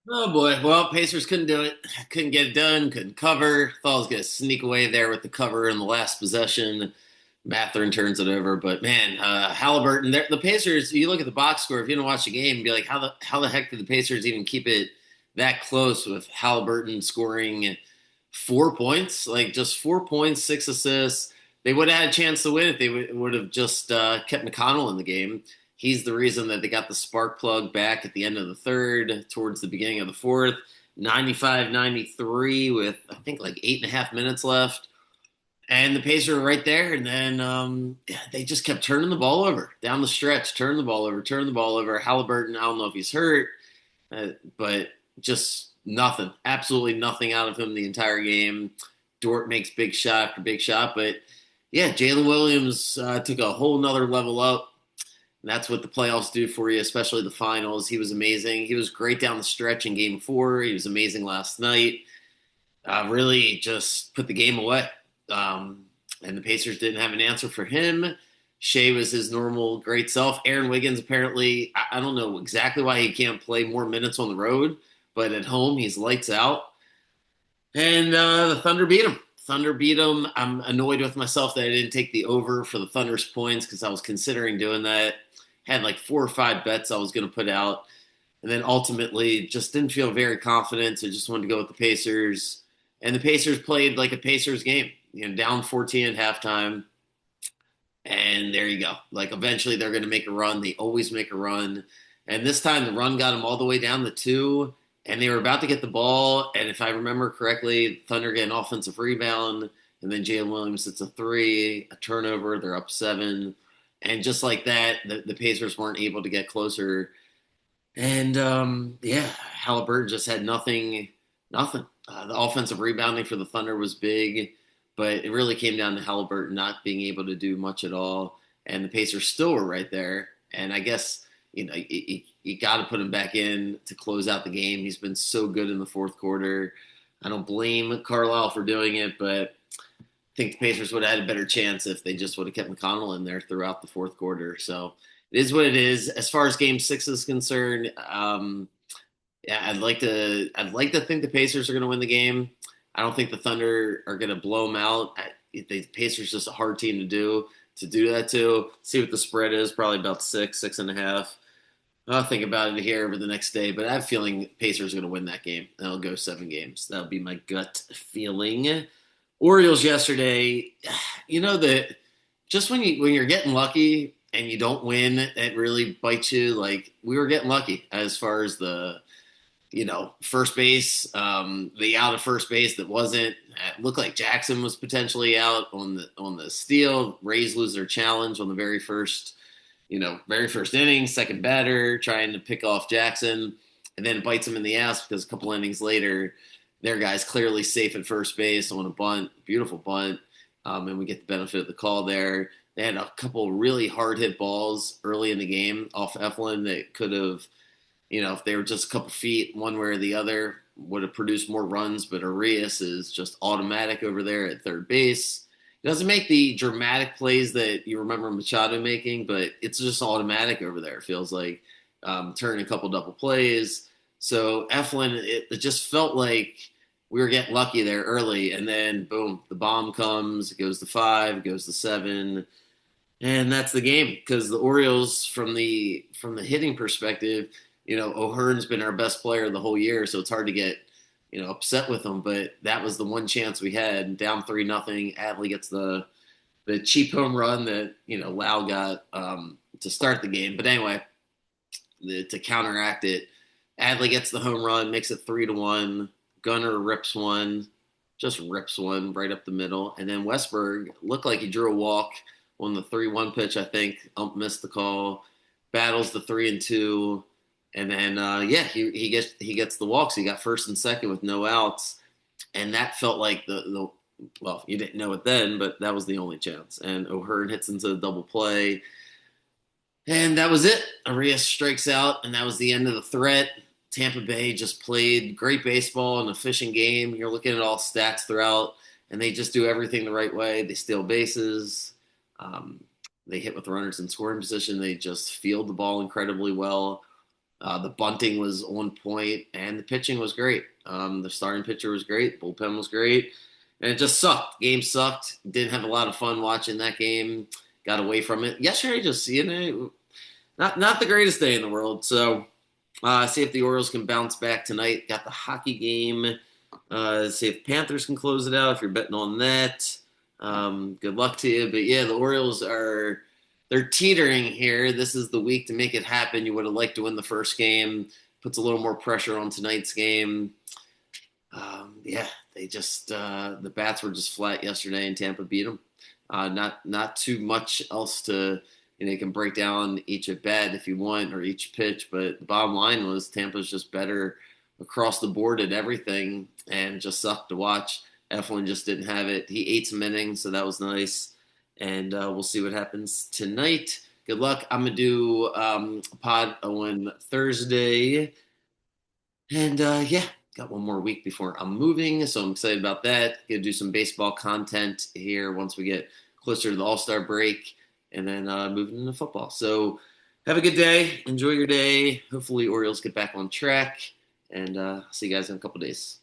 Oh boy. Well, Pacers couldn't do it. Couldn't get it done. Couldn't cover. Thought I was gonna sneak away there with the cover in the last possession. Matherin turns it over, but man, Halliburton. The Pacers. You look at the box score. If you don't watch the game, be like, how the heck did the Pacers even keep it that close with Halliburton scoring 4 points? Like just 4 points, 6 assists. They would have had a chance to win if they would have just kept McConnell in the game. He's the reason that they got the spark plug back at the end of the third, towards the beginning of the fourth. 95-93 with, I think, like 8.5 minutes left. And the Pacers were right there. And then they just kept turning the ball over down the stretch, turn the ball over, turn the ball over. Halliburton, I don't know if he's hurt, but just nothing, absolutely nothing out of him the entire game. Dort makes big shot after big shot. But yeah, Jalen Williams took a whole nother level up. And that's what the playoffs do for you, especially the finals. He was amazing. He was great down the stretch in game four. He was amazing last night. Really just put the game away. And the Pacers didn't have an answer for him. Shea was his normal great self. Aaron Wiggins, apparently, I don't know exactly why he can't play more minutes on the road, but at home, he's lights out. And the Thunder beat him. Thunder beat him. I'm annoyed with myself that I didn't take the over for the Thunder's points because I was considering doing that. Had like 4 or 5 bets I was going to put out. And then ultimately just didn't feel very confident. So just wanted to go with the Pacers. And the Pacers played like a Pacers game, down 14 at halftime. And there you go. Like eventually they're going to make a run. They always make a run. And this time the run got them all the way down to two. And they were about to get the ball. And if I remember correctly, Thunder get an offensive rebound. And then Jalen Williams hits a three, a turnover. They're up seven. And just like that, the Pacers weren't able to get closer. And yeah, Halliburton just had nothing, nothing. The offensive rebounding for the Thunder was big, but it really came down to Halliburton not being able to do much at all. And the Pacers still were right there. And I guess, you got to put him back in to close out the game. He's been so good in the fourth quarter. I don't blame Carlisle for doing it, but I think the Pacers would have had a better chance if they just would have kept McConnell in there throughout the fourth quarter. So it is what it is. As far as Game 6 is concerned, yeah, I'd like to think the Pacers are going to win the game. I don't think the Thunder are going to blow them out. The Pacers just a hard team to do that to. See what the spread is. Probably about 6.5. I'll think about it here over the next day, but I have a feeling Pacers are going to win that game. They'll go 7 games. That'll be my gut feeling. Orioles yesterday, that just when you're getting lucky and you don't win, it really bites you. Like we were getting lucky as far as the first base, the out of first base that wasn't. It looked like Jackson was potentially out on the steal. Rays lose their challenge on the very first inning, second batter trying to pick off Jackson, and then it bites him in the ass because a couple innings later, their guy's clearly safe at first base on a bunt, beautiful bunt, and we get the benefit of the call there. They had a couple really hard hit balls early in the game off Eflin that could have, if they were just a couple feet one way or the other, would have produced more runs. But Arias is just automatic over there at third base. He doesn't make the dramatic plays that you remember Machado making, but it's just automatic over there. It feels like turning a couple double plays. So Eflin, it just felt like we were getting lucky there early, and then boom, the bomb comes. It goes to five, it goes to seven, and that's the game. Because the Orioles, from the hitting perspective, O'Hearn's been our best player the whole year, so it's hard to get upset with him. But that was the one chance we had. Down 3-0. Adley gets the cheap home run that Lau got to start the game. But anyway, to counteract it, Adley gets the home run, makes it 3-1. Gunnar rips one, just rips one right up the middle, and then Westberg looked like he drew a walk on the 3-1 pitch. I think Ump missed the call. Battles the 3-2. And then, yeah, he gets the walks. He got first and second with no outs, and that felt like the well, you didn't know it then, but that was the only chance. And O'Hearn hits into the double play, and that was it. Arias strikes out, and that was the end of the threat. Tampa Bay just played great baseball, an efficient game. You're looking at all stats throughout, and they just do everything the right way. They steal bases. Um, they hit with runners in scoring position. They just field the ball incredibly well. The bunting was on point, and the pitching was great. The starting pitcher was great. Bullpen was great, and it just sucked. Game sucked. Didn't have a lot of fun watching that game. Got away from it yesterday. Just not the greatest day in the world. So see if the Orioles can bounce back tonight. Got the hockey game. See if Panthers can close it out. If you're betting on that, good luck to you. But yeah, the Orioles are they're teetering here. This is the week to make it happen. You would have liked to win the first game. Puts a little more pressure on tonight's game. Yeah, they just the bats were just flat yesterday, and Tampa beat them. Not too much else to you can break down each at bat if you want or each pitch, but the bottom line was Tampa's just better across the board at everything, and it just sucked to watch. Eflin just didn't have it. He ate some innings, so that was nice. And we'll see what happens tonight. Good luck. I'm gonna do a pod on Thursday, and yeah, got one more week before I'm moving, so I'm excited about that. Gonna do some baseball content here once we get closer to the All Star break, and then moving into football. So have a good day. Enjoy your day. Hopefully, Orioles get back on track, and see you guys in a couple days.